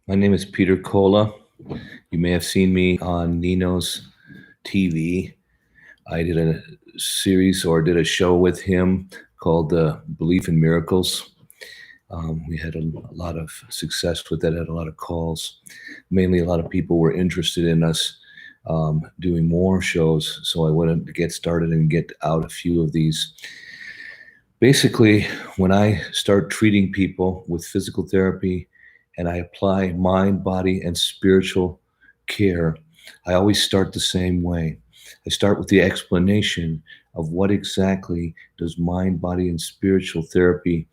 My name is Peter Colla. You may have seen me on Nino's TV. I did a series or did a show with him called Belief in Miracles. We had a lot of success with that, had a lot of calls. Mainly, a lot of people were interested in us doing more shows. So I wanted to get started and get out a few of these. Basically, when I start treating people with physical therapy and I apply mind, body, and spiritual care, I always start the same way. I start with the explanation of what exactly does mind, body, and spiritual therapy,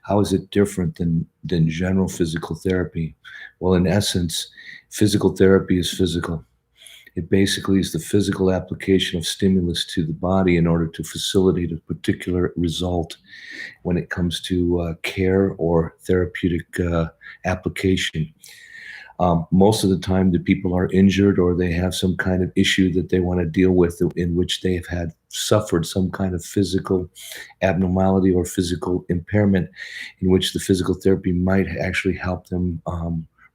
how is it different than general physical therapy? Well, in essence, physical therapy is physical. It basically is the physical application of stimulus to the body in order to facilitate a particular result when it comes to care or therapeutic application. Most of the time, the people are injured or they have some kind of issue that they want to deal with in which they have had suffered some kind of physical abnormality or physical impairment in which the physical therapy might actually help them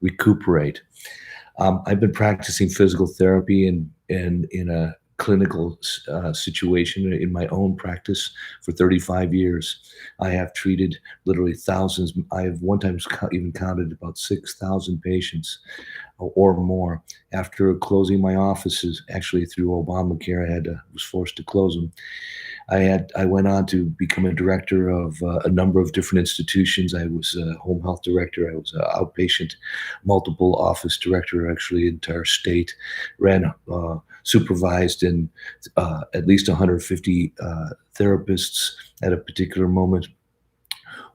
recuperate. I've been practicing physical therapy in a clinical situation in my own practice for 35 years. I have treated literally thousands. I have one time even counted about 6,000 patients or more. After closing my offices, actually through Obamacare, was forced to close them. I went on to become a director of a number of different institutions. I was a home health director. I was an outpatient multiple office director, actually entire state, ran, supervised in at least 150 therapists at a particular moment,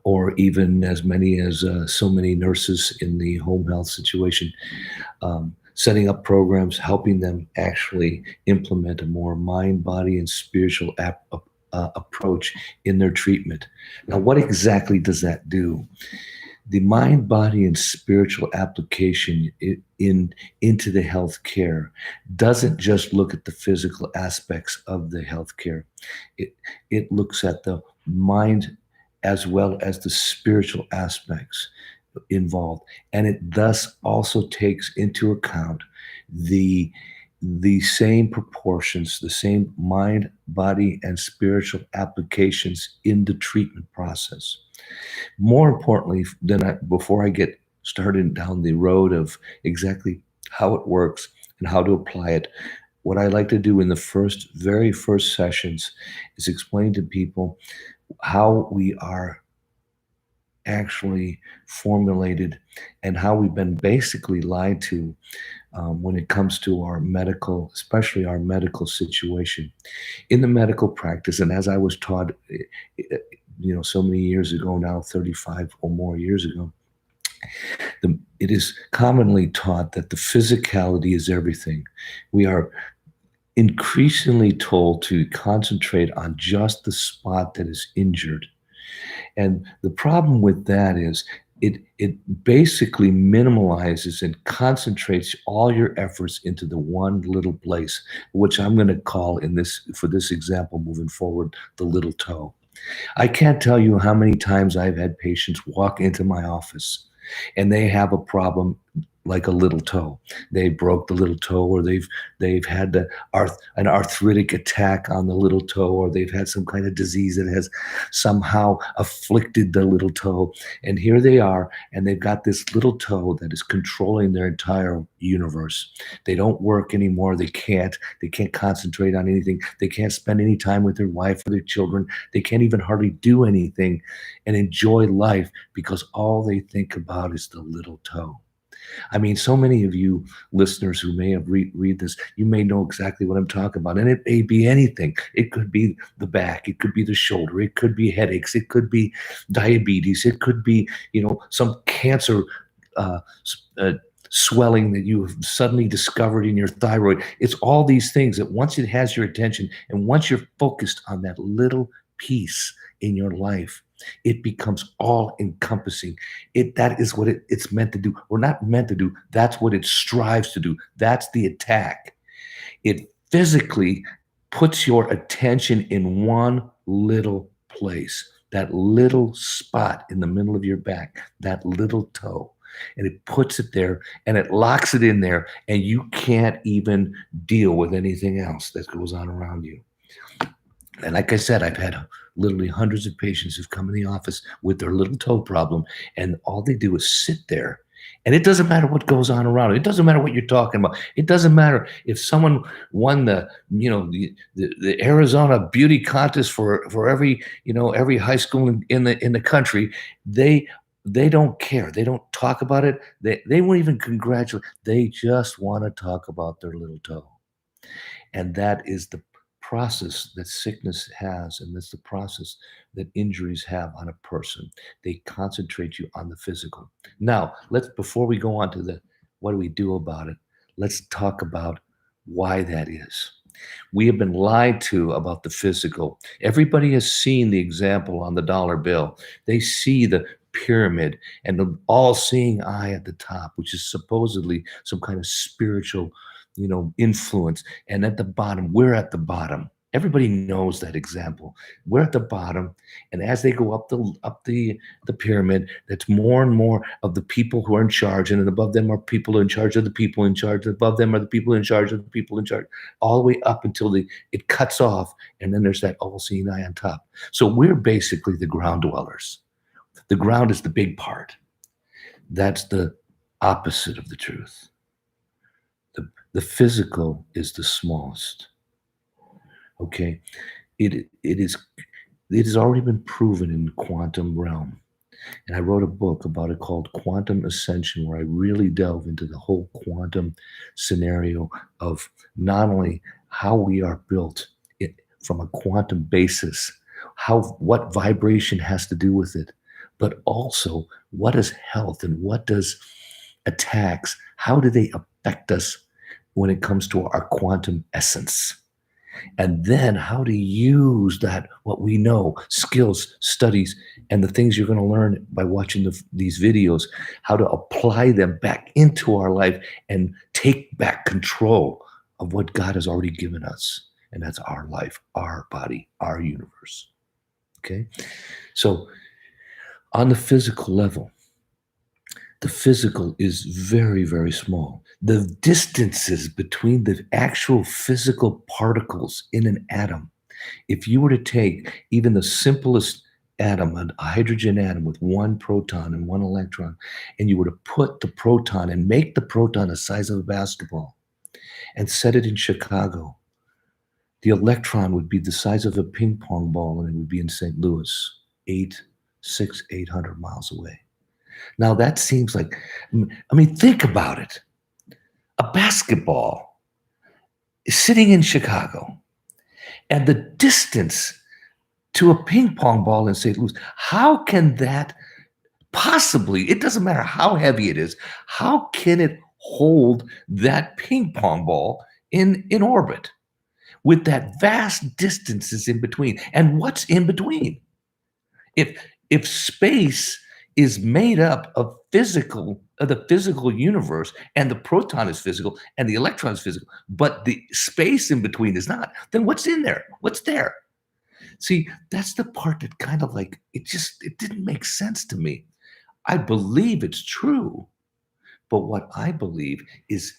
or even as many as so many nurses in the home health situation, setting up programs, helping them actually implement a more mind, body, and spiritual approach in their treatment. Now, what exactly does that do? The mind, body, and spiritual application into the healthcare doesn't just look at the physical aspects of the healthcare. It looks at the mind as well as the spiritual aspects involved, and it thus also takes into account the same proportions, the same mind, body, and spiritual applications in the treatment process. More importantly, before I get started down the road of exactly how it works and how to apply it, what I like to do in the very first sessions is explain to people how we are actually formulated and how we've been basically lied to when it comes to our medical, especially our medical situation. In the medical practice, and as I was taught, so many years ago now, 35 or more years ago, it is commonly taught that the physicality is everything. We are increasingly told to concentrate on just the spot that is injured. And the problem with that is it basically minimalizes and concentrates all your efforts into the one little place, which I'm going to call for this example moving forward, the little toe. I can't tell you how many times I've had patients walk into my office and they have a problem like a little toe. They broke the little toe, or they've had an arthritic attack on the little toe, or they've had some kind of disease that has somehow afflicted the little toe. And here they are, and they've got this little toe that is controlling their entire universe. They don't work anymore. They can't concentrate on anything. They can't spend any time with their wife or their children. They can't even hardly do anything and enjoy life because all they think about is the little toe. I mean, so many of you listeners who may have read this, you may know exactly what I'm talking about. And it may be anything. It could be the back. It could be the shoulder. It could be headaches. It could be diabetes. It could be, some cancer swelling that you have suddenly discovered in your thyroid. It's all these things that once it has your attention and once you're focused on that little piece in your life, it becomes all encompassing. That is what it's meant to do. Or not meant to do. That's what it strives to do. That's the attack. It physically puts your attention in one little place, that little spot in the middle of your back, that little toe. and it puts it there and it locks it in there, and you can't even deal with anything else that goes on around you. And like I said, I've had literally hundreds of patients who've come in the office with their little toe problem, and all they do is sit there. And it doesn't matter what goes on around it. It doesn't matter what you're talking about. It doesn't matter if someone won the Arizona beauty contest for every high school in the country. They don't care. They don't talk about it. They won't even congratulate. They just want to talk about their little toe. And that is the process that sickness has, and that's the process that injuries have on a person. They concentrate you on the physical. Now, before we go on to the what do we do about it, let's talk about why that is. We have been lied to about the physical. Everybody has seen the example on the dollar bill. They see the pyramid and the all-seeing eye at the top, which is supposedly some kind of spiritual influence. And at the bottom, we're at the bottom. Everybody knows that example. We're at the bottom, and as they go up the pyramid, that's more and more of the people who are in charge, and then above them are people in charge of the people in charge. Above them are the people in charge of the people in charge, all the way up until it cuts off, and then there's that all-seeing eye on top. So we're basically the ground dwellers. The ground is the big part. That's the opposite of the truth. The physical is the smallest. Okay, it has already been proven in the quantum realm, and I wrote a book about it called Quantum Ascension, where I really delve into the whole quantum scenario of not only how we are built from a quantum basis, what vibration has to do with it, but also what is health and what does attacks, how do they affect us when it comes to our quantum essence. And then how to use that, what we know, skills, studies, and the things you're going to learn by watching these videos, how to apply them back into our life and take back control of what God has already given us. And that's our life, our body, our universe. Okay? So on the physical level, the physical is very, very small. The distances between the actual physical particles in an atom, if you were to take even the simplest atom, a hydrogen atom with one proton and one electron, and you were to put the proton and make the proton the size of a basketball and set it in Chicago, the electron would be the size of a ping pong ball, and it would be in St. Louis, 800 miles away. Now that seems like, think about it. A basketball is sitting in Chicago, and the distance to a ping pong ball in St. Louis, how can that possibly, it doesn't matter how heavy it is, how can it hold that ping pong ball in orbit with that vast distances in between? And what's in between? If space is made up of the physical universe, and the proton is physical and the electron is physical, but the space in between is not, then what's in there? What's there? See, that's the part that kind of like, it didn't make sense to me. I believe it's true, but what I believe is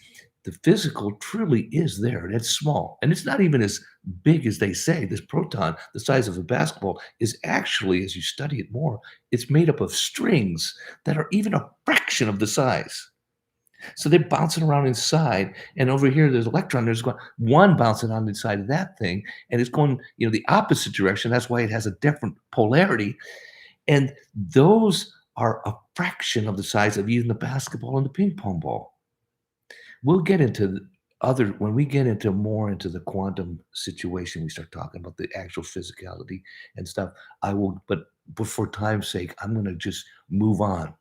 the physical truly is there. And it's small. And it's not even as big as they say. This proton, the size of a basketball, is actually, as you study it more, it's made up of strings that are even a fraction of the size. So they're bouncing around inside, and over here there's an electron. There's one bouncing on the inside of that thing, and it's going, the opposite direction. That's why it has a different polarity. And those are a fraction of the size of even the basketball and the ping pong ball. We'll get into when we get into more into the quantum situation, we start talking about the actual physicality and stuff. But for time's sake, I'm going to just move on.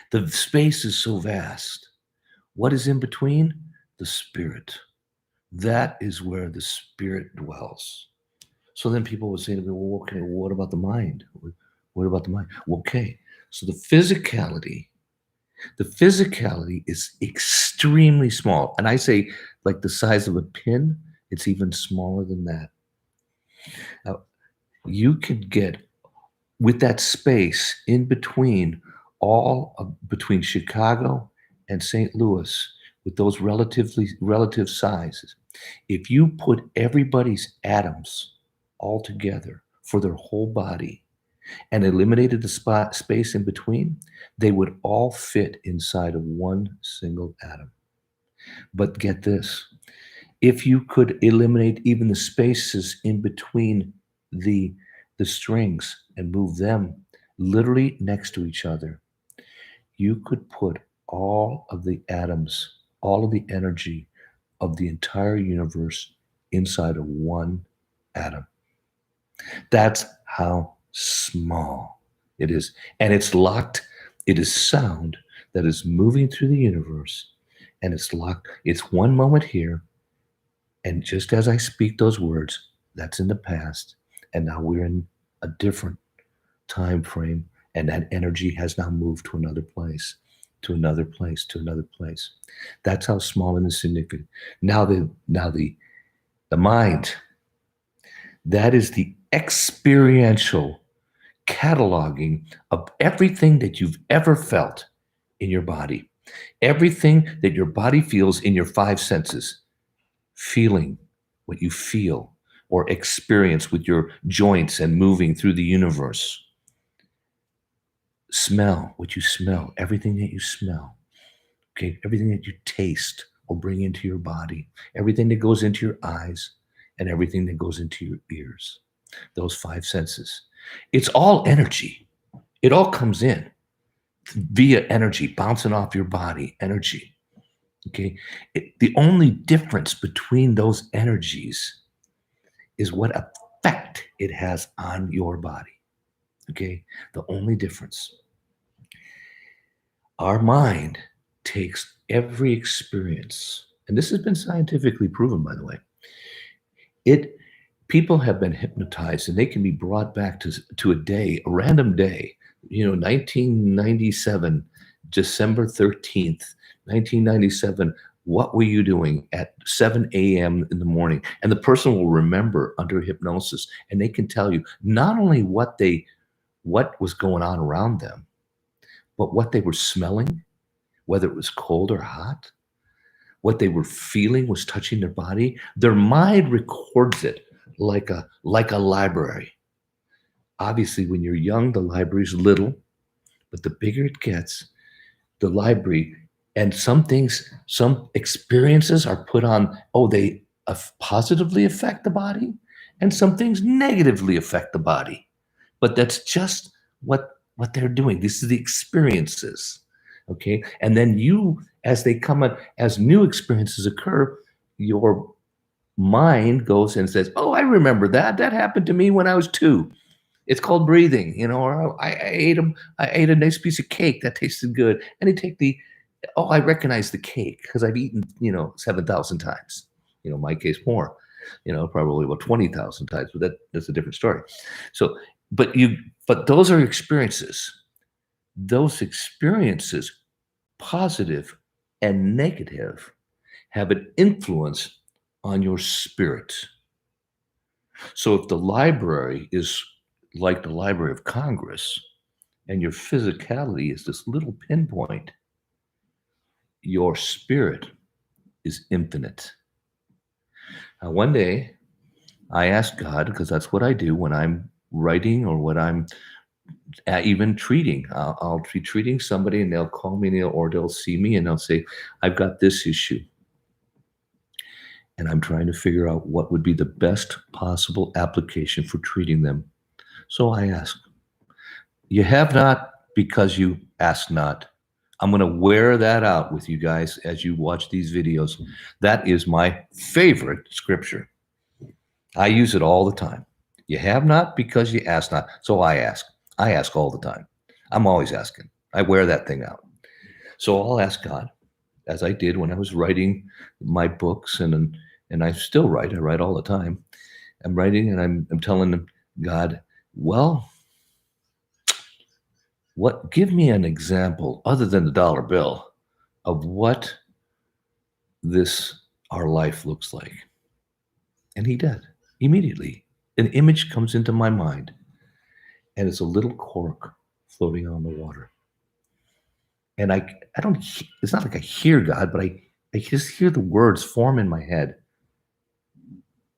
The space is so vast. What is in between? The spirit. That is where the spirit dwells. So then people would say to me, well, okay, what about the mind? What about the mind? Well, okay, so the physicality is extremely small. And I say like the size of a pin, it's even smaller than that. Now, you could get, with that space in between, between Chicago and St. Louis with those relative sizes. If you put everybody's atoms all together for their whole body and eliminated the space in between, they would all fit inside of one single atom. But get this, if you could eliminate even the spaces in between the strings and move them literally next to each other, you could put all of the atoms, all of the energy of the entire universe inside of one atom. That's how small it is. And it's locked. It is sound that is moving through the universe. And it's locked. It's one moment here. And just as I speak those words, that's in the past. And now we're in a different time frame. And that energy has now moved to another place, to another place, to another place. That's how small and insignificant. Now the mind, that is the experiential cataloging of everything that you've ever felt in your body. Everything that your body feels in your five senses. Feeling what you feel or experience with your joints and moving through the universe. Smell what you smell, everything that you smell. Okay, everything that you taste or bring into your body, everything that goes into your eyes, and everything that goes into your ears. Those five senses. It's all energy. It all comes in via energy, bouncing off your body, energy. Okay, the only difference between those energies is what effect it has on your body. Okay, the only difference. Our mind takes every experience, and this has been scientifically proven, by the way. People have been hypnotized, and they can be brought back to a day, a random day. 1997, December 13th, 1997. What were you doing at 7 a.m. in the morning? And the person will remember under hypnosis, and they can tell you not only what was going on around them, but what they were smelling, whether it was cold or hot, what they were feeling was touching their body. Their mind records it like a library. Obviously, when you're young, the library's little, but the bigger it gets, the library, and some experiences are put on, they positively affect the body, and some things negatively affect the body. But that's just what they're doing. This is the experiences. Okay. And then as they come up, as new experiences occur, your mind goes and says, I remember that. That happened to me when I was 2. It's called breathing, or I ate a nice piece of cake that tasted good. And they take I recognize the cake because I've eaten, 7,000 times. In my case, more, probably about 20,000 times, but that's a different story. So, but those are experiences. Those experiences, positive and negative, have an influence on your spirit. So if the library is like the Library of Congress and your physicality is this little pinpoint, your spirit is infinite. Now, one day I asked God, because that's what I do when I'm writing or when I'm even treating. I'll be treating somebody and they'll call me or they'll see me and they'll say, I've got this issue. And I'm trying to figure out what would be the best possible application for treating them. So I ask, you have not because you ask not. I'm going to wear that out with you guys as you watch these videos. That is my favorite scripture. I use it all the time. You have not because you ask not. So I ask. I ask all the time. I'm always asking. I wear that thing out. So I'll ask God, as I did when I was writing my books, and I still write. I write all the time. I'm writing and I'm telling God, well, give me an example other than the dollar bill of what our life looks like. And he did. Immediately, an image comes into my mind, and it's a little cork floating on the water. And I don't, it's not like I hear God, but I just hear the words form in my head.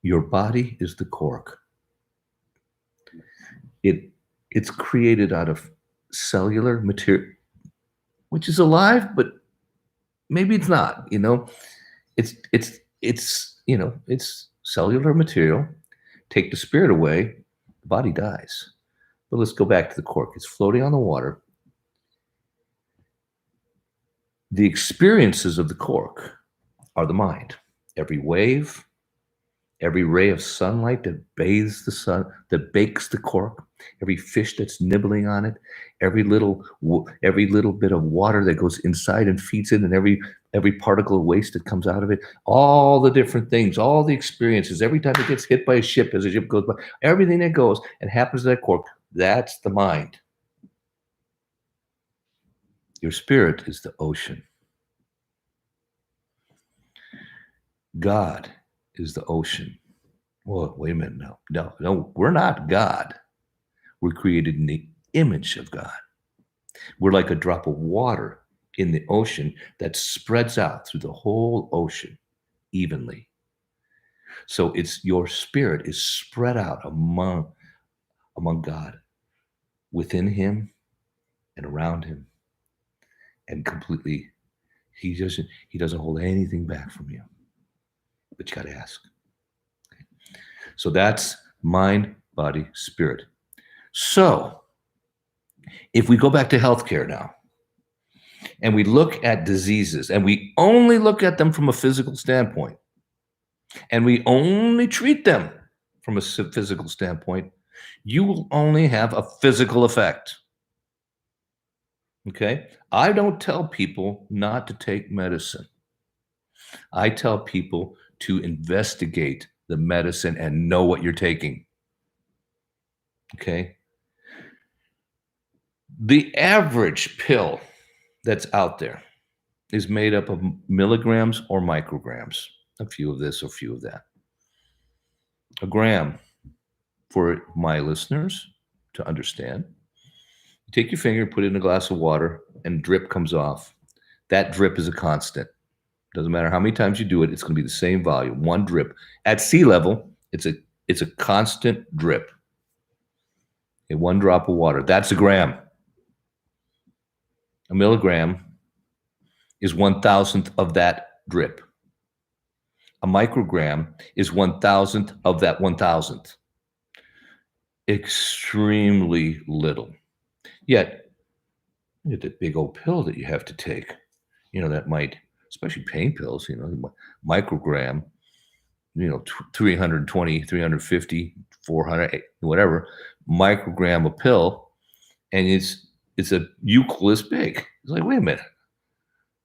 Your body is the cork. It's created out of cellular material, which is alive, but maybe it's not, it's cellular material. Take the spirit away, the body dies. But let's go back to the cork. It's floating on the water. The experiences of the cork are the mind. Every wave, every ray of sunlight that bathes the sun, that bakes the cork, every fish that's nibbling on it, every little bit of water that goes inside and feeds it, and every particle of waste that comes out of it, all the different things, all the experiences, every time it gets hit by a ship as a ship goes by, everything that goes and happens to that cork, that's the mind. Your spirit is the ocean. God is the ocean. Well, wait a minute. No, we're not God. We're created in the image of God. We're like a drop of water in the ocean that spreads out through the whole ocean evenly. So it's your spirit is spread out among God, within him and around him, and completely, he doesn't hold anything back from you. But you got to ask. Okay. So that's mind, body, spirit. So if we go back to healthcare now, and we look at diseases, and we only look at them from a physical standpoint, and we only treat them from a physical standpoint, you will only have a physical effect. Okay? I don't tell people not to take medicine. I tell people to investigate the medicine and know what you're taking. Okay? The average pill that's out there is made up of milligrams or micrograms, a few of this or a few of that. A gram, for my listeners to understand, you take your finger, put it in a glass of water, and drip comes off. That drip is a constant. Doesn't matter how many times you do it, it's going to be the same volume, one drip. At sea level, it's a constant drip. Okay, one drop of water, that's a gram. A milligram is 1,000th of that drip. A microgram is 1,000th of that 1,000th. Extremely little. Yet, you get that big old pill that you have to take, that might, especially pain pills, microgram, 320, 350, 400, whatever, microgram a pill, and it's a Euclid big. It's like, wait a minute,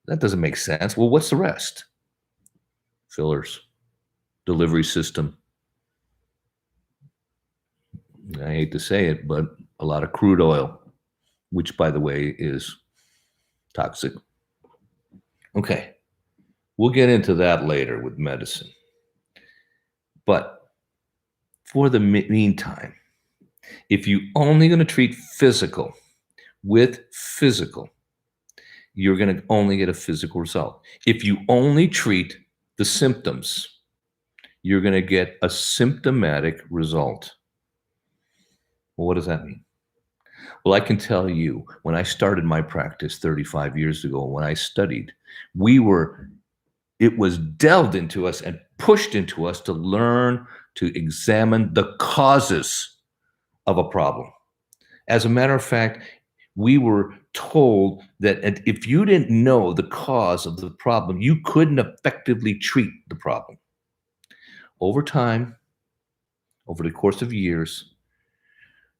that doesn't make sense. Well, what's the rest? Fillers, delivery system. I hate to say it, but a lot of crude oil, which, by the way, is toxic. Okay, we'll get into that later with medicine. But for the meantime, if you're only going to treat physical with physical, you're going to only get a physical result. If you only treat the symptoms, you're going to get a symptomatic result. Well, what does that mean? Well, I can tell you, when I started my practice 35 years ago, when I studied, it was delved into us and pushed into us to learn to examine the causes of a problem. As a matter of fact, we were told that if you didn't know the cause of the problem, you couldn't effectively treat the problem. Over time, over the course of years,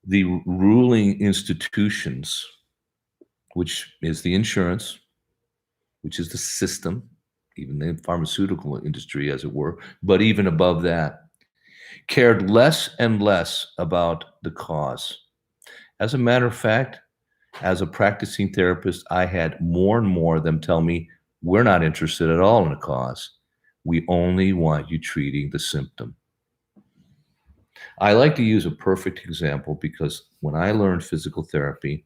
the ruling institutions, which is the insurance, which is the system, even the pharmaceutical industry, as it were, but even above that, cared less and less about the cause. As a matter of fact, as a practicing therapist, I had more and more of them tell me, we're not interested at all in the cause. We only want you treating the symptom. I like to use a perfect example because when I learned physical therapy,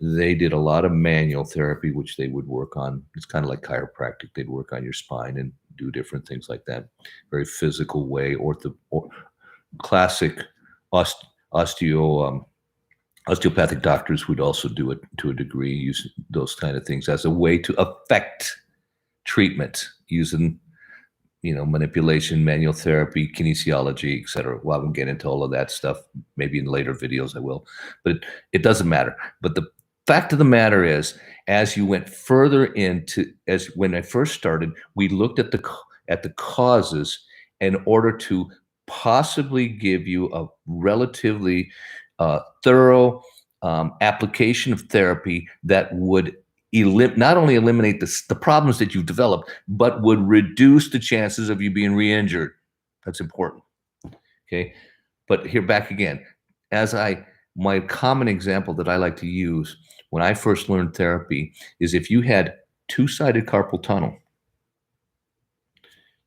they did a lot of manual therapy, which they would work on. It's kind of like chiropractic. They'd work on your spine and do different things like that. Very physical way, classic oste- osteo osteopathic doctors would also do it to a degree, use those kind of things as a way to affect treatment using, manipulation, manual therapy, kinesiology, etc. Well, I won't get into all of that stuff. Maybe in later videos I will, but it doesn't matter. But the fact of the matter is, as you went further as when I first started, we looked at the causes in order to possibly give you a relatively thorough application of therapy that would not only eliminate the problems that you've developed, but would reduce the chances of you being re-injured. That's important. Okay. But here back again, my common example that I like to use when I first learned therapy is if you had two-sided carpal tunnel,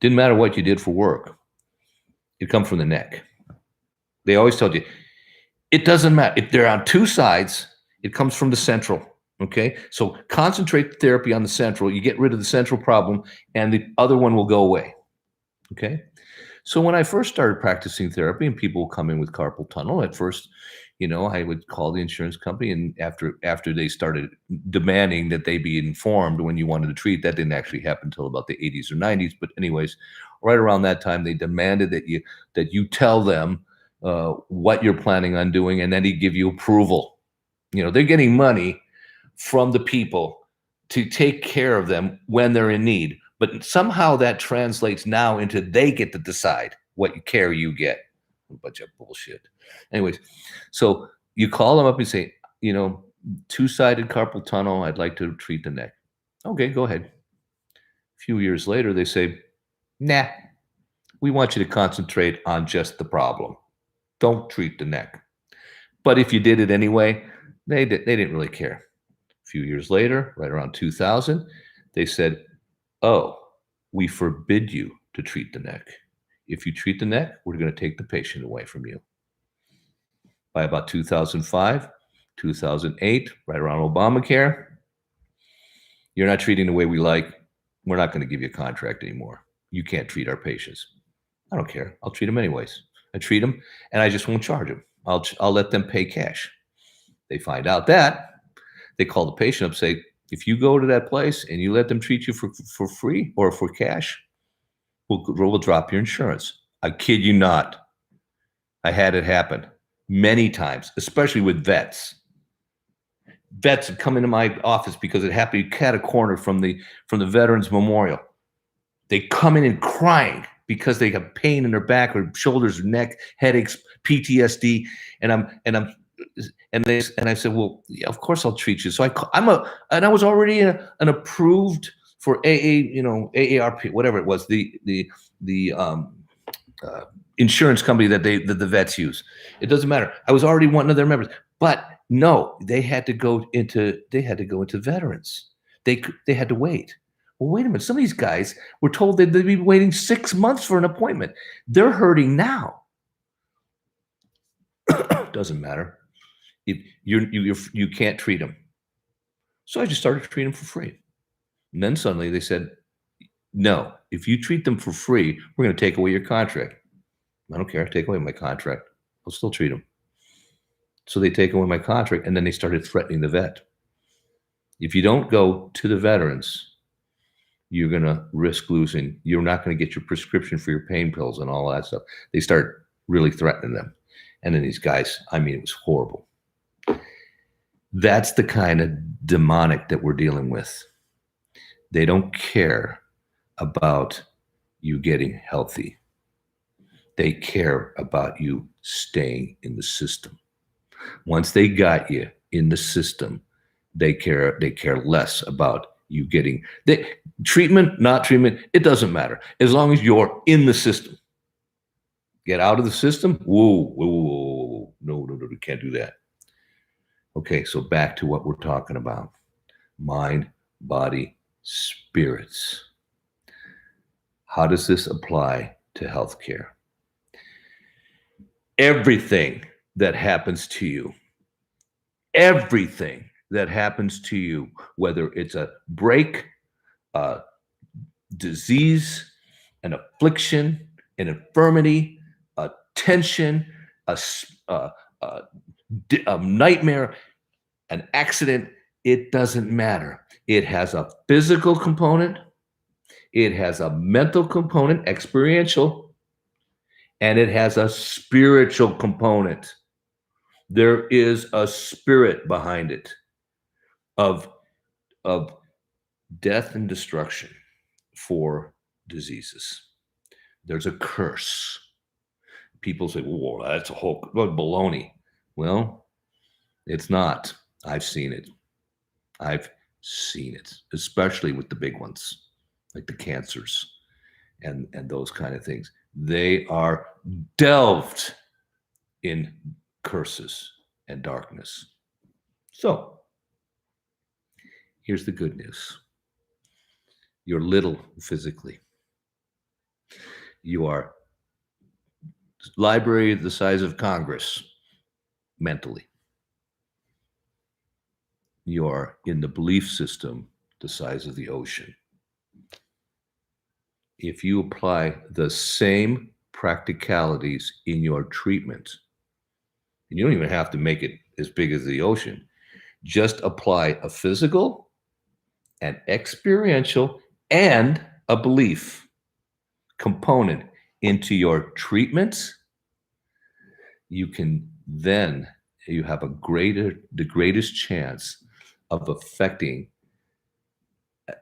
didn't matter what you did for work, it'd come from the neck. They always told you, it doesn't matter. If they're on two sides, it comes from the central. Okay, so concentrate therapy on the central. You get rid of the central problem, and the other one will go away. Okay, so when I first started practicing therapy, and people would come in with carpal tunnel, at first, I would call the insurance company, and after they started demanding that they be informed when you wanted to treat, that didn't actually happen until about the 80s or 90s. But anyways, right around that time, they demanded that you tell them what you're planning on doing, and then he'd give you approval. They're getting money from the people to take care of them when they're in need. But somehow that translates now into they get to decide what care you get. A bunch of bullshit. Anyways, so you call them up and say, two-sided carpal tunnel, I'd like to treat the neck. Okay, go ahead. A few years later, they say, nah, we want you to concentrate on just the problem. Don't treat the neck. But if you did it anyway, they didn't really care. A few years later, right around 2000, they said, oh, we forbid you to treat the neck. If you treat the neck, we're going to take the patient away from you. By about 2005, 2008, right around Obamacare, you're not treating the way we like. We're not going to give you a contract anymore. You can't treat our patients. I don't care. I'll treat them anyways. I treat them, and I just won't charge them. I'll let them pay cash. They find out that. They call the patient up, say, if you go to that place and you let them treat you for free or for cash, we'll drop your insurance. I kid you not. I had it happen many times, especially with vets. Vets would come into my office because it happened to cat a corner from the Veterans Memorial. They come in and crying because they have pain in their back or shoulders or neck, headaches, PTSD, and I said, well, yeah, of course I'll treat you. So I was already an approved for AARP, whatever it was, the insurance company that the vets use. It doesn't matter. I was already one of their members, but no, they had to go into veterans. They had to wait. Well, wait a minute. Some of these guys were told that they'd be waiting 6 months for an appointment. They're hurting now. Doesn't matter. If you can't treat them. So I just started treating them for free. And then suddenly they said, no, if you treat them for free, we're going to take away your contract. I don't care. Take away my contract. I'll still treat them. So they take away my contract, and then they started threatening the vet. If you don't go to the veterans, you're going to risk losing. You're not going to get your prescription for your pain pills and all that stuff. They start really threatening them. And then these guys, it was horrible. That's the kind of demonic that we're dealing with. They don't care about you getting healthy. They care about you staying in the system. Once they got you in the system, they care less about you getting treatment, not treatment. It doesn't matter as long as you're in the system. Get out of the system. Whoa. No, we can't do that. Okay, so back to what we're talking about. Mind, body, spirits. How does this apply to healthcare? Everything that happens to you, everything that happens to you, whether it's a break, a disease, an affliction, an infirmity, a tension, a nightmare, an accident, it doesn't matter. It has a physical component, it has a mental component, experiential, and it has a spiritual component. There is a spirit behind it of death and destruction for diseases. There's a curse. People say, well, that's a whole baloney. Well, it's not. I've seen it. I've seen it, especially with the big ones, like the cancers and those kind of things. They are delved in curses and darkness. So here's the good news. You're little physically. You are library the size of Congress mentally. You are in the belief system the size of the ocean. If you apply the same practicalities in your treatment, and you don't even have to make it as big as the ocean, just apply a physical, an experiential, and a belief component into your treatments, you can then, you have the greatest chance of affecting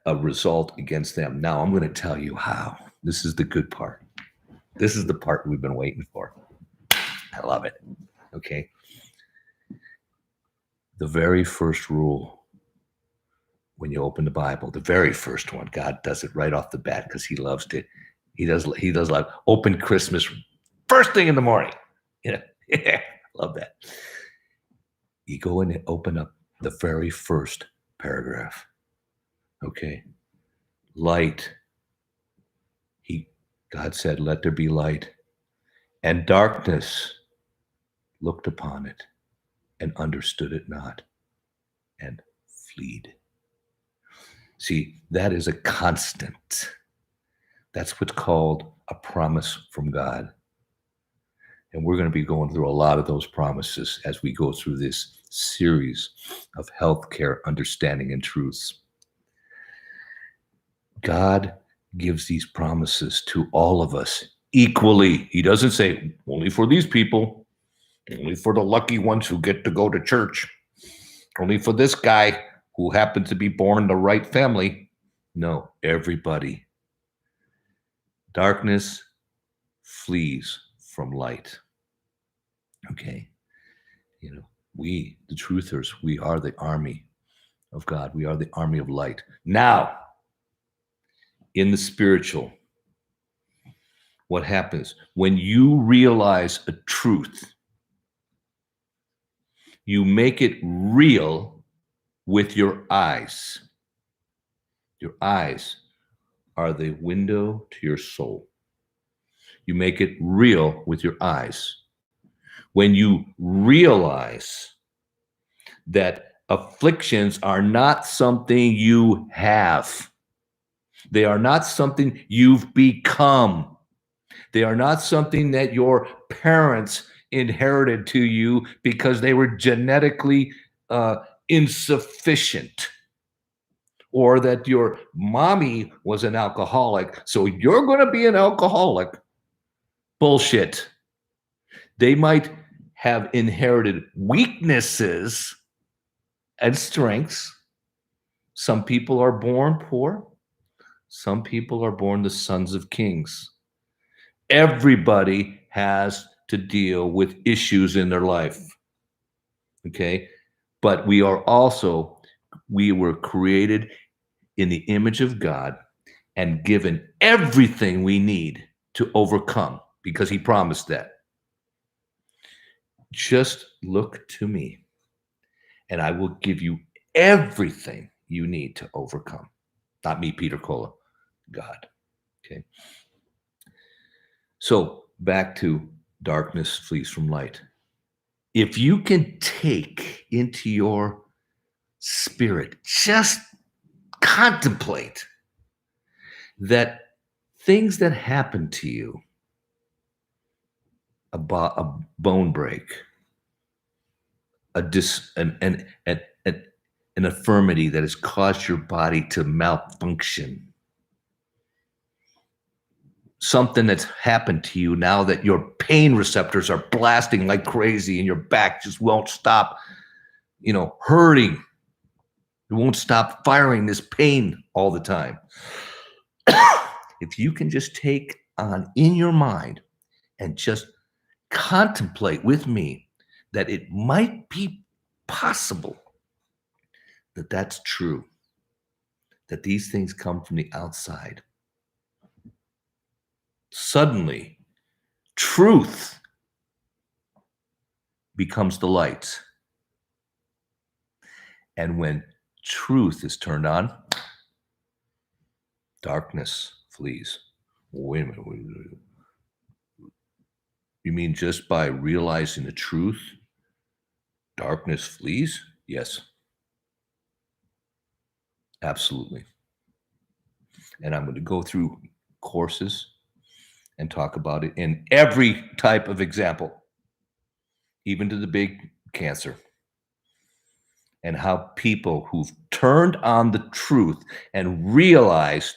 a result against them. Now I'm going to tell you how. This is the good part. This is the part we've been waiting for. I love it. Okay. The very first rule when you open the Bible, the very first one, God does it right off the bat because he loves to. He does like open Christmas first thing in the morning. Yeah, love that. You go in and open up the very first paragraph. Okay. Light. God said, let there be light. And darkness looked upon it and understood it not and fled. See, that is a constant. That's what's called a promise from God. And we're going to be going through a lot of those promises as we go through this series of healthcare understanding and truths. God gives these promises to all of us equally. He doesn't say only for these people, only for the lucky ones who get to go to church, only for this guy who happened to be born in the right family. No, everybody. Darkness flees from light. Okay. We, the truthers, we are the army of God. We are the army of light. Now, in the spiritual, what happens when you realize a truth? You make it real with your eyes. Your eyes are the window to your soul. You make it real with your eyes. When you realize that afflictions are not something you have, they are not something you've become, they are not something that your parents inherited to you because they were genetically insufficient, or that your mommy was an alcoholic, so you're going to be an alcoholic. Bullshit. They might have inherited weaknesses and strengths. Some people are born poor. Some people are born the sons of kings. Everybody has to deal with issues in their life. Okay? But we were created in the image of God and given everything we need to overcome because he promised that. Just look to me and I will give you everything you need to overcome. Not me, Peter Colla, God. Okay. So back to darkness flees from light. If you can take into your spirit. Just contemplate that things that happen to you, a bone break, an infirmity that has caused your body to malfunction, something that's happened to you now that your pain receptors are blasting like crazy and your back just won't stop, hurting. It won't stop firing this pain all the time. If you can just take on in your mind and just contemplate with me that it might be possible that that's true, that these things come from the outside. Suddenly, truth becomes the light. And when truth is turned on, darkness flees. Wait a minute. You mean just by realizing the truth, darkness flees? Yes. Absolutely. And I'm going to go through courses and talk about it in every type of example, even to the big cancer, and how people who've turned on the truth and realized,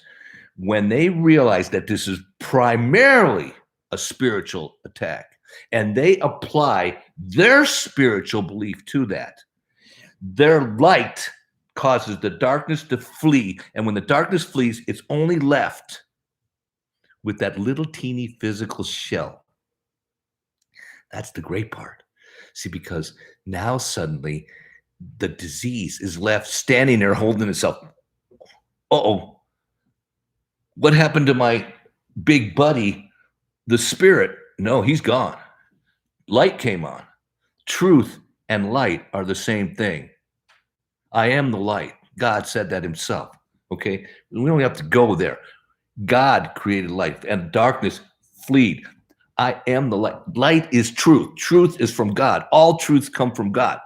when they realize that this is primarily a spiritual attack, and they apply their spiritual belief to that, their light causes the darkness to flee. And when the darkness flees, it's only left with that little teeny physical shell. That's the great part. See, because now suddenly the disease is left standing there holding itself. Uh-oh. What happened to my big buddy, the spirit? No, he's gone. Light came on. Truth and light are the same thing. I am the light. God said that himself. Okay? We don't have to go there. God created light and darkness fleed. I am the light. Light is truth. Truth is from God. All truths come from God.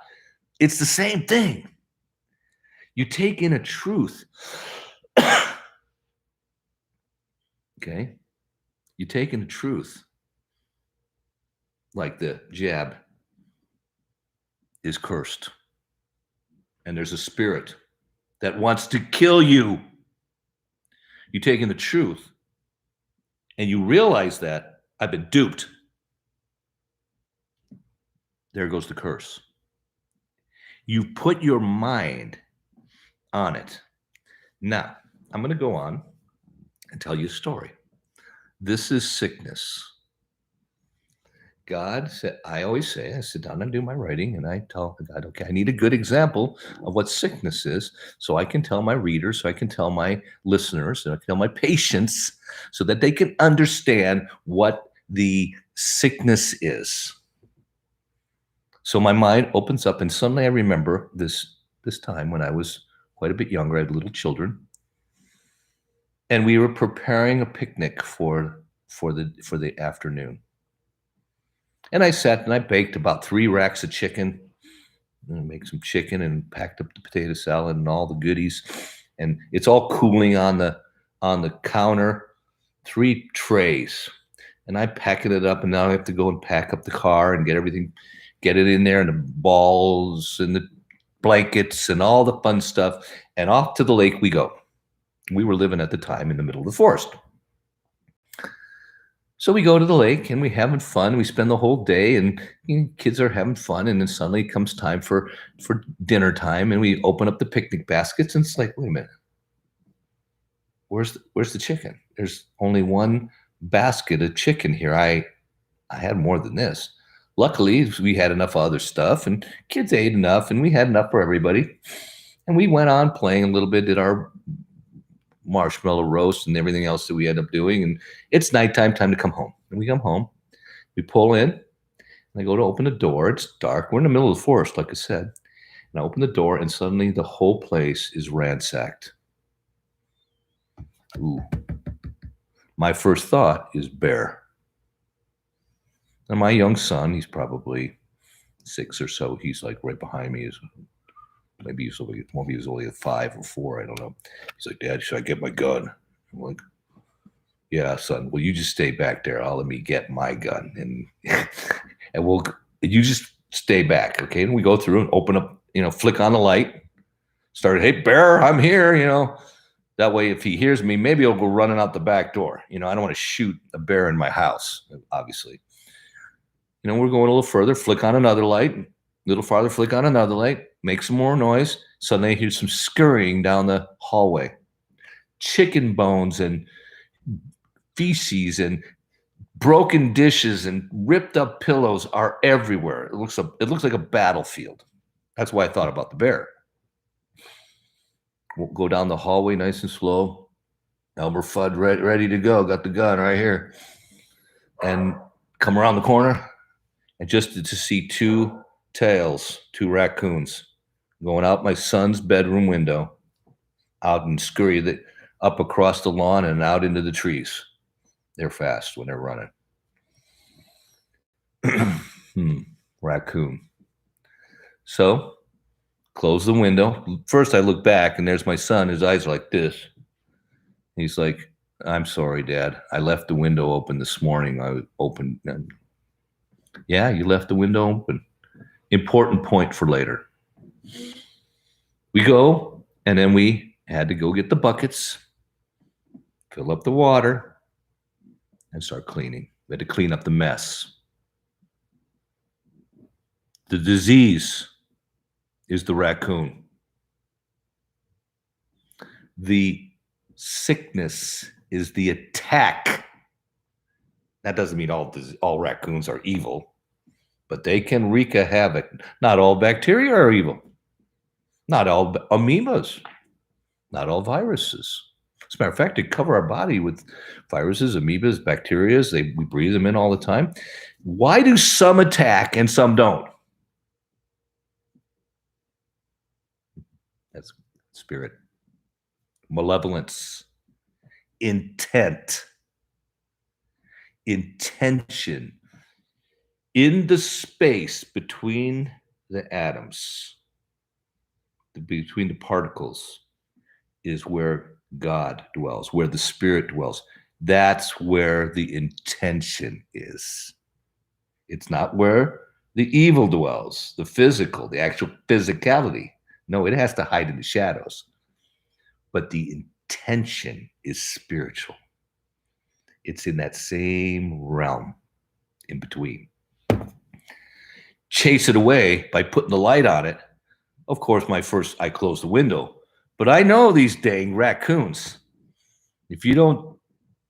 It's the same thing. You take in a truth. Okay? You take in a truth. Like the jab is cursed. And there's a spirit that wants to kill you. You take in the truth and you realize that I've been duped. There goes the curse. You put your mind on it. Now, I'm going to go on and tell you a story. This is sickness. God said, I always say, I sit down and do my writing and I tell God, okay, I need a good example of what sickness is so I can tell my readers, so I can tell my listeners, so I can tell my patients so that they can understand what the sickness is. So my mind opens up and suddenly I remember this time when I was quite a bit younger. I had little children and we were preparing a picnic for the afternoon. And I sat and I baked about 3 racks of chicken, and make some chicken and packed up the potato salad and all the goodies. And it's all cooling on the counter, 3 trays. And I packing it up and now I have to go and pack up the car and get it in there and the balls and the blankets and all the fun stuff. And off to the lake we go. We were living at the time in the middle of the forest. So we go to the lake and we're having fun. We spend the whole day and kids are having fun. And then suddenly it comes time for dinner time and we open up the picnic baskets and it's like, wait a minute, where's the chicken? There's only 1 basket of chicken here. I had more than this. Luckily, we had enough other stuff and kids ate enough and we had enough for everybody. And we went on playing a little bit, did our marshmallow roast and everything else that we end up doing. And it's nighttime, time to come home. And we come home, we pull in, and I go to open the door. It's dark. We're in the middle of the forest, like I said. And I open the door and suddenly the whole place is ransacked. Ooh. My first thought is bear. And my young son, he's probably 6 or so. He's like right behind me. Maybe he was only 5 or 4. I don't know. He's like, Dad, should I get my gun? I'm like, yeah, son. Well, you just stay back there. I'll let me get my gun, and you just stay back, okay? And we go through and open up, flick on the light. Started, hey, bear, I'm here. That way, if he hears me, maybe he'll go running out the back door. I don't want to shoot a bear in my house, obviously. We're going a little further, flick on another light, a little farther, flick on another light, make some more noise. Suddenly I hear some scurrying down the hallway. Chicken bones and feces and broken dishes and ripped up pillows are everywhere. It looks like a battlefield. That's why I thought about the bear. We'll go down the hallway nice and slow. Elmer Fudd ready to go. Got the gun right here. And come around the corner and just to see 2 tails, 2 raccoons going out my son's bedroom window, out and scurry up across the lawn and out into the trees. They're fast when they're running. Raccoon. So, close the window. First, I look back, and there's my son. His eyes are like this. He's like, I'm sorry, Dad. I left the window open this morning. I opened. Yeah, you left the window open. Important point for later. We go, and then we had to go get the buckets, fill up the water, and start cleaning. We had to clean up the mess. The disease is the raccoon. The sickness is the attack. That doesn't mean all raccoons are evil, but they can wreak a havoc. Not all bacteria are evil. Not all amoebas. Not all viruses. As a matter of fact, they cover our body with viruses, amoebas, bacteria. We breathe them in all the time. Why do some attack and some don't? That's spirit. Malevolence. Intent. Intention. In the space between the atoms, between the particles, is where God dwells, where the spirit dwells. That's where the intention is. It's not where the evil dwells, the physical, the actual physicality. No, it has to hide in the shadows. But the intention is spiritual. It's in that same realm in between. Chase it away by putting the light on it. Of course, I closed the window. But I know these dang raccoons. If you don't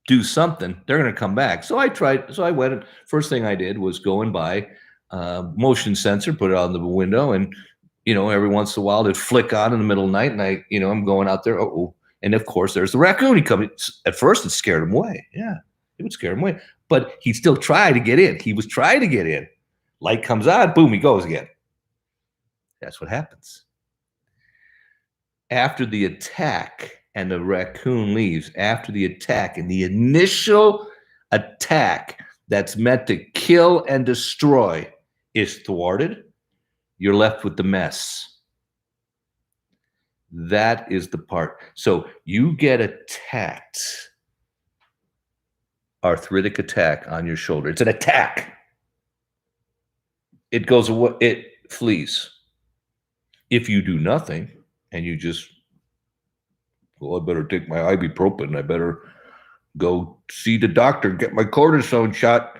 do something, they're going to come back. So I went, and first thing I did was go and buy a motion sensor, put it on the window, and, every once in a while it'd flick on in the middle of the night, and I'm going out there, and of course there's the raccoon. He comes. At first it scared him away. Yeah, it would scare him away. But he'd still try to get in. He was trying to get in. Light comes on, boom, he goes again. That's what happens. After the attack and the raccoon leaves, after the attack and the initial attack that's meant to kill and destroy is thwarted, you're left with the mess. That is the part. So you get attacked, arthritic attack on your shoulder. It's an attack. It goes away, it flees. If you do nothing and you just, I better take my ibuprofen, I better go see the doctor, get my cortisone shot,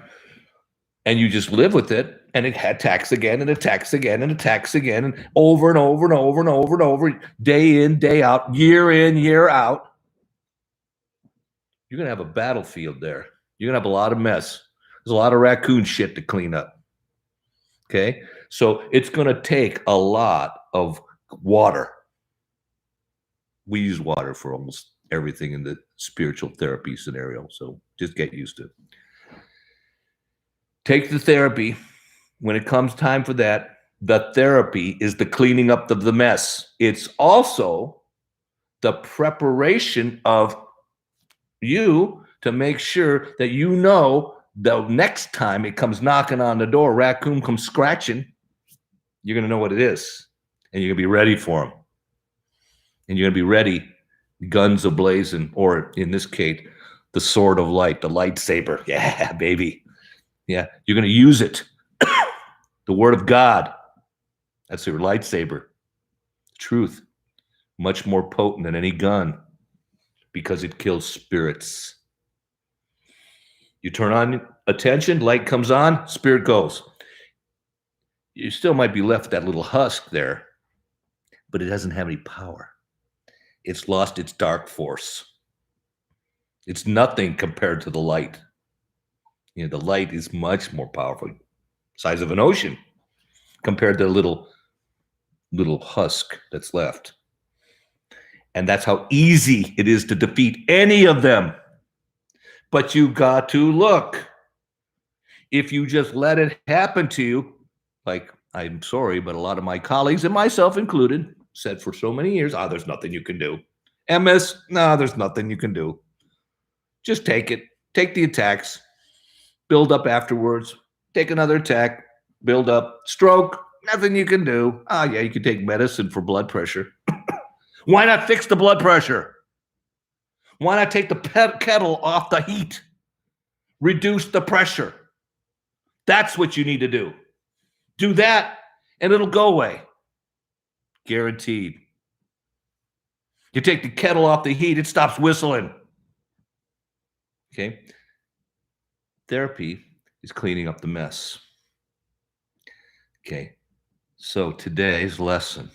and you just live with it, and it attacks again and attacks again and attacks again, and over and over and over and over and over, day in, day out, year in, year out, you're going to have a battlefield there. You're going to have a lot of mess. There's a lot of raccoon shit to clean up. Okay, so it's going to take a lot of water. We use water for almost everything in the spiritual therapy scenario, so just get used to it. Take the therapy. When it comes time for that, the therapy is the cleaning up of the mess. It's also the preparation of you to make sure that the next time it comes knocking on the door, raccoon comes scratching, you're going to know what it is. And you're going to be ready for them. And you're going to be ready, guns ablazing, or in this case, the sword of light, the lightsaber. Yeah, baby. Yeah, you're going to use it. The word of God. That's your lightsaber. Truth. Much more potent than any gun because it kills spirits. You turn on attention, light comes on, spirit goes. You still might be left that little husk there, but it doesn't have any power. It's lost its dark force. It's nothing compared to the light. You know, the light is much more powerful, size of an ocean, compared to the little husk that's left. And that's how easy it is to defeat any of them. But you got to look. If you just let it happen to you, like, I'm sorry, but a lot of my colleagues, and myself included, said for so many years, there's nothing you can do. MS, no, there's nothing you can do. Just take it. Take the attacks. Build up afterwards. Take another attack. Build up. Stroke, nothing you can do. Yeah, you can take medicine for blood pressure. Why not fix the blood pressure? Why not take the kettle off the heat? Reduce the pressure. That's what you need to do. Do that, and it'll go away. Guaranteed. You take the kettle off the heat, it stops whistling. Okay? Therapy is cleaning up the mess. Okay? So today's lesson,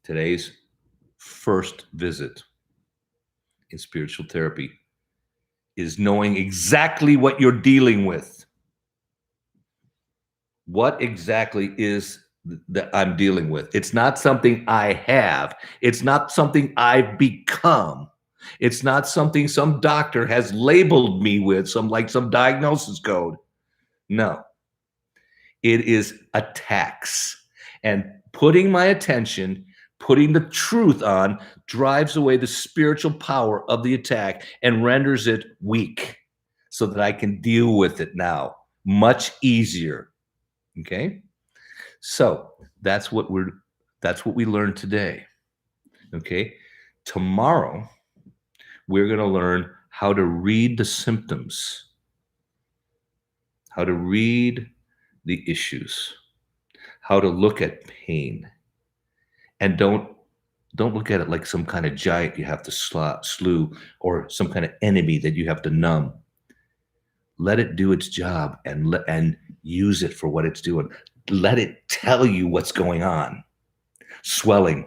today's first visit in spiritual therapy is knowing exactly what you're dealing with. What exactly is that I'm dealing with? It's not something I have. It's not something I've become. It's not something some doctor has labeled me with, some diagnosis code. No. It is attacks. And putting my attention, putting the truth on, drives away the spiritual power of the attack and renders it weak so that I can deal with it now much easier. Okay? So that's what we learned today. Okay? Tomorrow, we're going to learn how to read the symptoms, how to read the issues, how to look at pain. And don't look at it like some kind of giant you have to slew or some kind of enemy that you have to numb. Let it do its job and use it for what it's doing. Let it tell you what's going on. Swelling,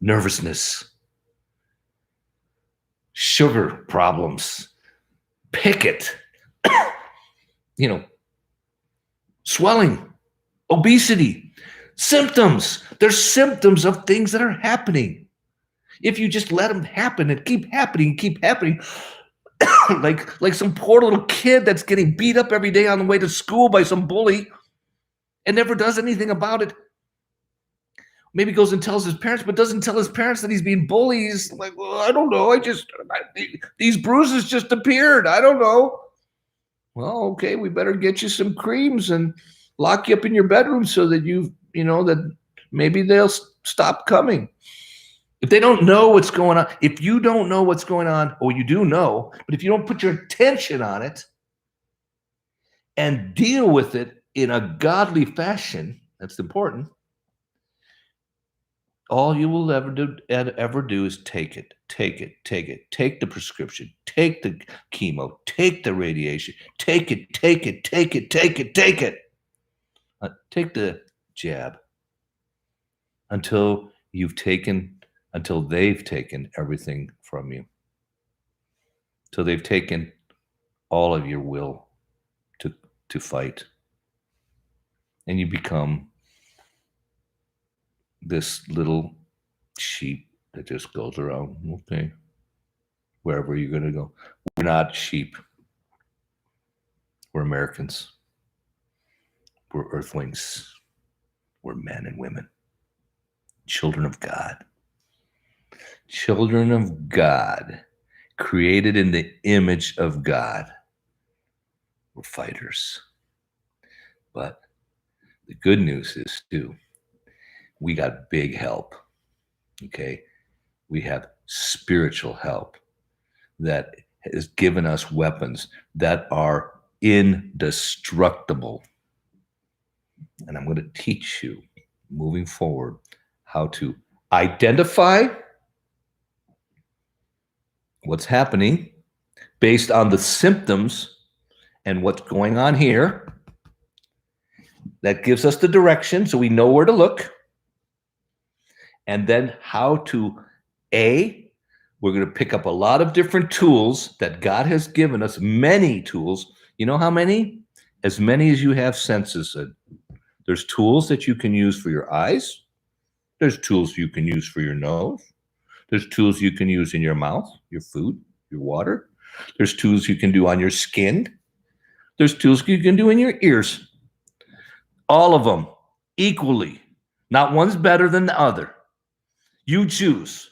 nervousness, sugar problems. Pick it. Swelling, obesity, symptoms. There's symptoms of things that are happening. If you just let them happen and keep happening, like some poor little kid that's getting beat up every day on the way to school by some bully and never does anything about it. Maybe goes and tells his parents, but doesn't tell his parents that he's being bullied. He's like, well, I don't know. These bruises just appeared. I don't know. Well, okay, we better get you some creams and lock you up in your bedroom so that that maybe they'll stop coming. If they don't know what's going on, if you don't know what's going on, or you do know, but if you don't put your attention on it and deal with it in a godly fashion, that's important. All you will ever do is take it. Take the prescription, take the chemo, take the radiation, take it. Take the jab until they've taken everything from you. Till they've taken all of your will to fight. And you become this little sheep that just goes around, okay, wherever you're going to go. We're not sheep. We're Americans. We're earthlings. We're men and women. Children of God. Children of God. Created in the image of God. We're fighters. But The good news is, too, we got big help. Okay. We have spiritual help that has given us weapons that are indestructible. And I'm going to teach you moving forward how to identify what's happening based on the symptoms and what's going on here. That gives us the direction so we know where to look. And then how to, we're going to pick up a lot of different tools that God has given us, many tools. You know how many? As many as you have senses. There's tools that you can use for your eyes. There's tools you can use for your nose. There's tools you can use in your mouth, your food, your water. There's tools you can do on your skin. There's tools you can do in your ears. All of them equally. Not one's better than the other. You choose.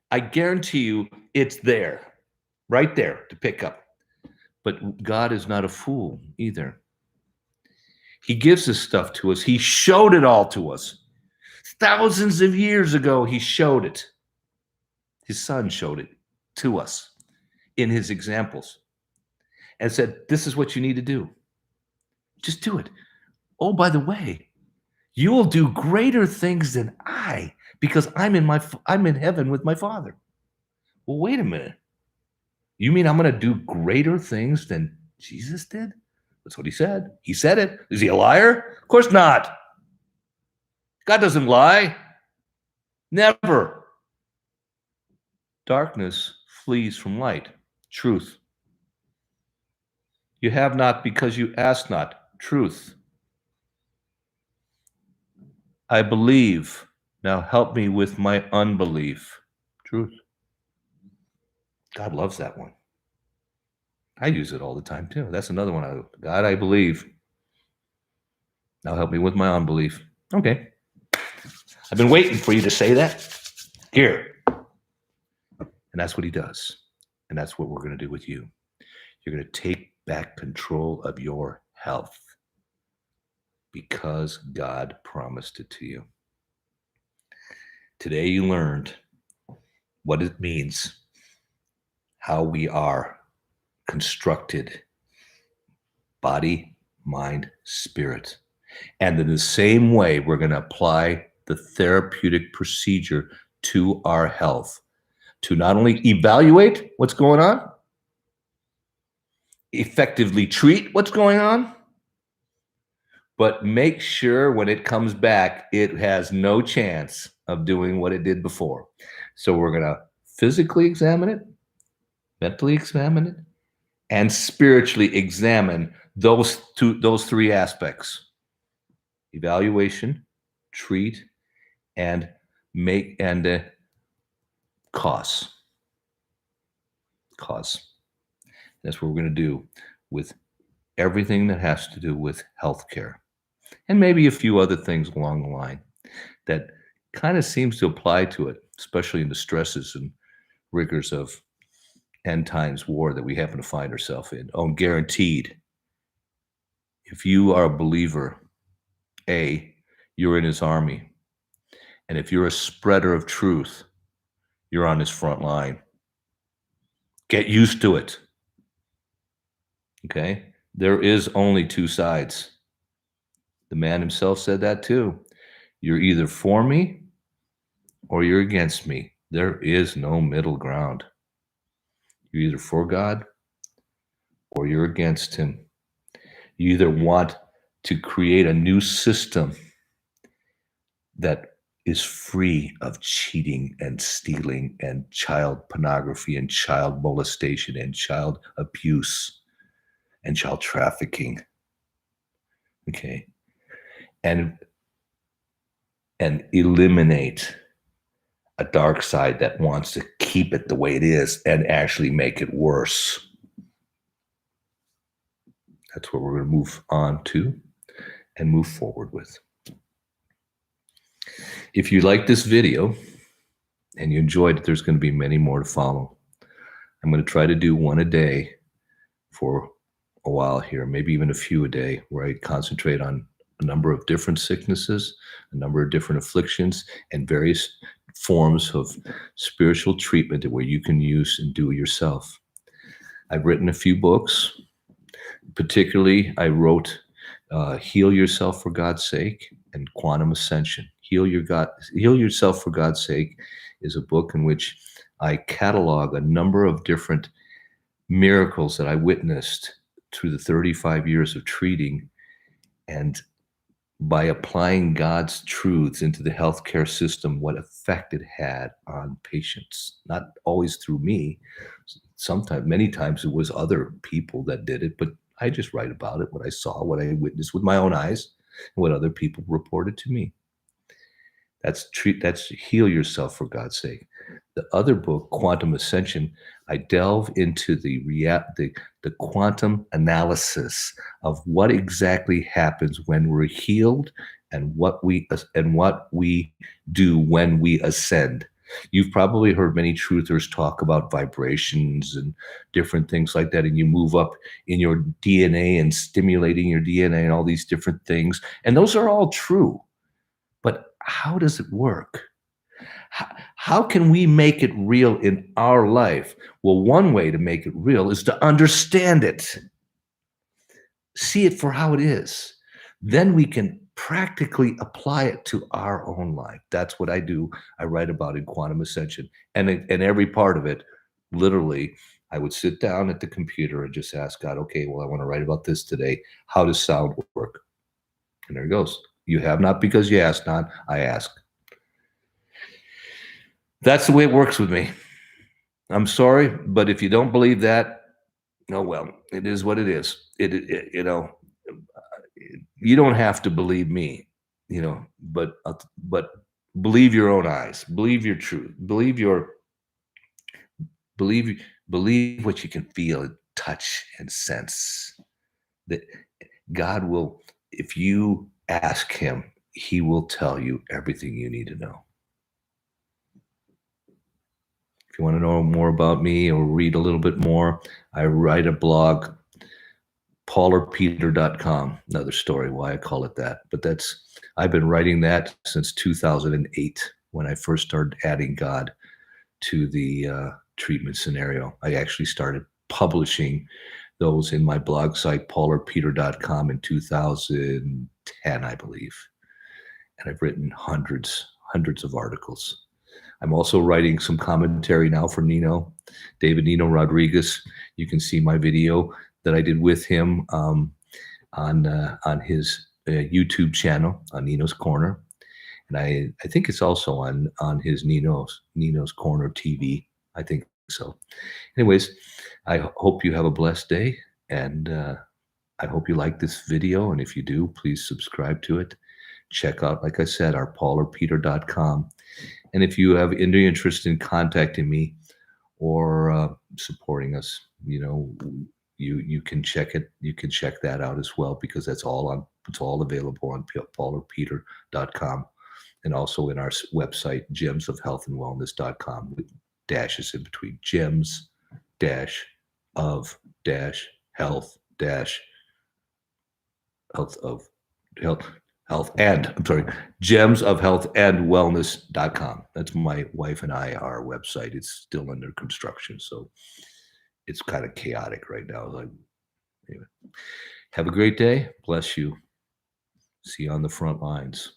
I guarantee you it's there, right there to pick up. But God is not a fool either. He gives this stuff to us. He showed it all to us. Thousands of years ago, he showed it. His son showed it to us in his examples and said, this is what you need to do. Just do it. Oh, by the way, you will do greater things than I, because I'm in heaven with my Father. Well, wait a minute. You mean I'm going to do greater things than Jesus did? That's what he said. He said it. Is he a liar? Of course not. God doesn't lie. Never. Darkness flees from light. Truth. You have not because you ask not. Truth. I believe. Now help me with my unbelief. Truth. God loves that one. I use it all the time too. That's another one. God, I believe. Now help me with my unbelief. Okay. I've been waiting for you to say that. Here. And that's what he does. And that's what we're going to do with you. You're going to take back control of your health because God promised it to you. Today you learned what it means, how we are constructed, body, mind, spirit. And in the same way, we're going to apply the therapeutic procedure to our health to not only evaluate what's going on, effectively treat what's going on, but make sure when it comes back, it has no chance of doing what it did before. So we're going to physically examine it, mentally examine it, and spiritually examine those three aspects: evaluation, treat, and cause. That's what we're going to do with everything that has to do with healthcare, and maybe a few other things along the line that kind of seems to apply to it, especially in the stresses and rigors of end times war that we happen to find ourselves in. Oh, guaranteed, if you are a believer, you're in his army. And if you're a spreader of truth, you're on his front line. Get used to it. Okay? There is only two sides. The man himself said that too. You're either for me or you're against me. There is no middle ground. You're either for God or you're against him. You either want to create a new system that is free of cheating and stealing and child pornography and child molestation and child abuse and child trafficking. Okay. And eliminate a dark side that wants to keep it the way it is and actually make it worse. That's what we're going to move on to and move forward with. If you like this video and you enjoyed it, there's going to be many more to follow. I'm going to try to do one a day for a while here, maybe even a few a day, where I concentrate on a number of different sicknesses, a number of different afflictions, and various forms of spiritual treatment where you can use and do yourself. I've written a few books. Particularly, I wrote Heal Yourself for God's Sake and Quantum Ascension. Heal Yourself for God's Sake is a book in which I catalog a number of different miracles that I witnessed through the 35 years of treating, and by applying God's truths into the healthcare system, what effect it had on patients. Not always through me. Sometimes, many times it was other people that did it, but I just write about it, what I saw, what I witnessed with my own eyes, and what other people reported to me. That's Heal Yourself for God's Sake. The other book, Quantum Ascension, I delve into the quantum analysis of what exactly happens when we're healed and what we do when we ascend. You've probably heard many truthers talk about vibrations and different things like that, and you move up in your DNA and stimulating your DNA and all these different things, and those are all true. But how does it work? How can we make it real in our life? Well, one way to make it real is to understand it, see it for how it is. Then we can practically apply it to our own life. That's what I do. I write about in Quantum Ascension. And every part of it, literally, I would sit down at the computer and just ask God, okay, well, I want to write about this today. How does sound work? And there it goes. You have not because you ask not, I ask. That's the way it works with me. I'm sorry, but if you don't believe that, oh well, it is what it is. You don't have to believe me, but believe your own eyes, believe your truth, believe what you can feel and touch and sense. That God will, if you ask him, he will tell you everything you need to know. If you want to know more about me or read a little bit more, I write a blog, paulorpeter.com. Another story why I call it that. But I've been writing that since 2008 when I first started adding God to the treatment scenario. I actually started publishing those in my blog site, paulorpeter.com, in 2010, I believe. And I've written hundreds of articles. I'm also writing some commentary now for Nino, Nino Rodriguez. You can see my video that I did with him on his YouTube channel, on NinosCorner. And I think it's also on his NinosCorner TV. I think so. Anyways, I hope you have a blessed day, and I hope you like this video. And if you do, please subscribe to it. Check out, like I said, our paulorpeter.com. And if you have any interest in contacting me or supporting us, you can check it. You can check that out as well, because it's all available on paulorpeter.com, and also in our website, gemsofhealthandwellness.com, with dashes in between. Gems of health gemsofhealthandwellness.com. That's my wife and our website. It's still under construction, so it's kind of chaotic right now. Anyway, have a great day. Bless you. See you on the front lines.